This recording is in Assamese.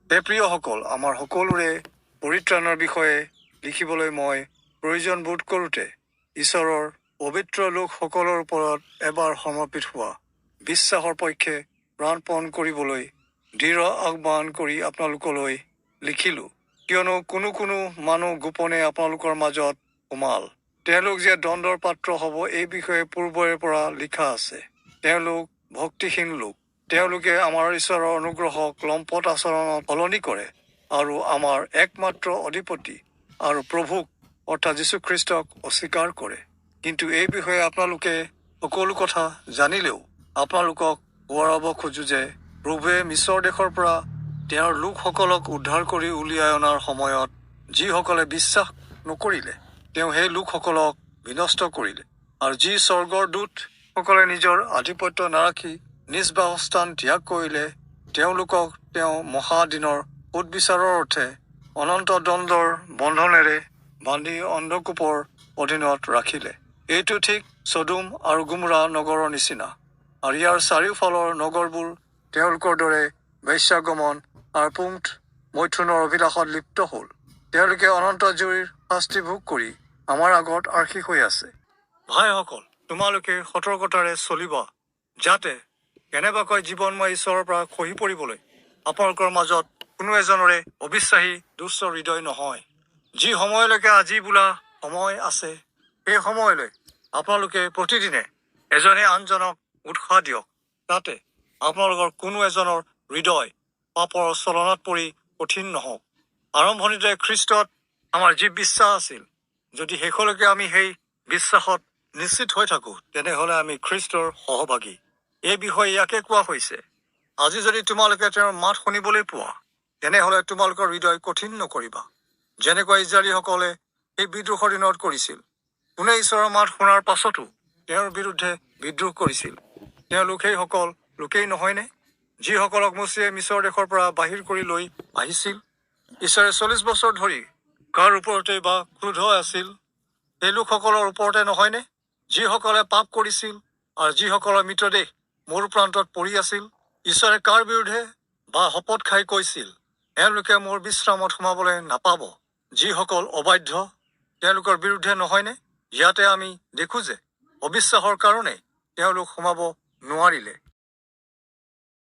প্ৰিয়সকল, আমাৰ সকলোৰে পৰিত্ৰাণৰ বিষয়ে লিখিবলৈ মই প্ৰয়োজন বোধ কৰোঁতে ঈশ্বৰৰ পবিত্ৰ লোকসকলৰ ওপৰত এবাৰ সমৰ্পিত হোৱা বিশ্বাসৰ পক্ষে প্ৰাণপণ কৰিবলৈ দৃঢ় আহ্বান কৰি আপোনালোকলৈ লিখিলোঁ। কিয়নো কোনো মানুহ গোপনে আপোনালোকৰ মাজত সোমাল। তেওঁলোক যে দণ্ডৰ পাত্ৰ হ'ব এই বিষয়ে পূৰ্বৰে পৰা লিখা আছে। তেওঁলোক ভক্তিহীন লোক। তেওঁলোকে আমাৰ ঈশ্বৰৰ অনুগ্ৰহক লম্পট আচৰণত সলনি কৰে আৰু আমাৰ একমাত্ৰ অধিপতি আৰু প্ৰভুক অৰ্থাৎ যীশুখ্ৰীষ্টক অস্বীকাৰ কৰে। কিন্তু এই বিষয়ে আপোনালোকে সকলো কথা জানিলেও আপোনালোকক সোঁৱৰাব খোজো যে প্ৰভুৱে মিছৰ দেশৰ পৰা তেওঁৰ লোকসকলক উদ্ধাৰ কৰি উলিয়াই অনাৰ সময়ত যিসকলে বিশ্বাস নকৰিলে তেওঁ সেই লোকসকলক বিনষ্ট কৰিলে। আৰু যি স্বৰ্গৰ দূতসকলে নিজৰ আধিপত্য নাৰাখি নিজ বাসস্থান ত্যাগ কৰিলে তেওঁলোকক তেওঁ মহাদিনৰ সুদবিচাৰৰ অৰ্থে অনন্ত দণ্ডৰ বন্ধনেৰে বান্ধি অন্ধকূপৰ অধীনত ৰাখিলে। এইটো ঠিক ছদোম আৰু গোমৰা নগৰৰ নিচিনা। আৰু ইয়াৰ চাৰিওফালৰ নগৰবোৰ তেওঁলোকৰ দৰে বেশ্যাগমন আৰু পুংঠ মৈথুনৰ অভিলাষত লিপ্ত হ'ল। তেওঁলোকে অনন্ত জুইৰ শাস্তি ভোগ কৰি আমাৰ আগত আৰ্শী হৈ আছে। ভাইসকল, তোমালোকে সতৰ্কতাৰে চলিবা যাতে কেনেবাকৈ জীৱনময় ঈশ্বৰৰ পৰা খহি পৰিবলৈ আপোনালোকৰ মাজত কোনো এজনৰে অবিশ্বাসী দুষ্ট হৃদয় নহয়। যি সময়লৈকে আজি বোলা সময় আছে সেই সময়লৈ আপোনালোকে প্ৰতিদিনে এজনে আনজনক উৎসাহ দিয়ক, যাতে আপোনালোকৰ কোনো এজনৰ হৃদয় পাপৰ চলনাত পৰি কঠিন নহওক। আৰম্ভণিতে খ্ৰীষ্টত আমাৰ যি বিশ্বাস আছিল, যদি শেষলৈকে আমি সেই বিশ্বাসত নিশ্চিত হৈ থাকো তেনেহলে আমি খ্ৰীষ্টৰ সহভাগী। এই বিষয়ে ইয়াকে কোৱা হৈছে, আজি যদি তোমালোকে তেওঁৰ মাত শুনিবলৈ পোৱা তেনেহলে তোমালোকৰ হৃদয় কঠিন নকৰিবা, যেনেকুৱা ইজৰাইলীসকলে সেই বিদ্ৰোহৰ দিনত কৰিছিল। কোনে ঈশ্বৰৰ মাত শুনাৰ পাছতো তেওঁৰ বিৰুদ্ধে বিদ্ৰোহ কৰিছিল? তেওঁলোক সেইসকল লোকেই নহয়নে যিসকলক মোচেয়ে মিছৰ দেশৰ পৰা বাহিৰ কৰি লৈ আহিছিল? ঈশ্বৰে 40 বছৰ ধৰি কাৰ ওপৰতে বা ক্ৰোধ আছিল? সেই লোকসকলৰ ওপৰতে নহয়নে যিসকলে পাপ কৰিছিল আৰু যিসকলৰ মৃতদেহ মৰু প্ৰান্তত পৰি আছিল? ঈশ্বৰে কাৰ বিৰুদ্ধে বা শপত খাই কৈছিল, এওঁলোকে মোৰ বিশ্ৰামত সোমাবলৈ নাপাব? যিসকল অবাধ্য তেওঁলোকৰ বিৰুদ্ধে নহয়নে? ইয়াতে আমি দেখো যে অবিশ্বাসৰ কাৰণে তেওঁলোক সোমাব নোৱাৰিলে।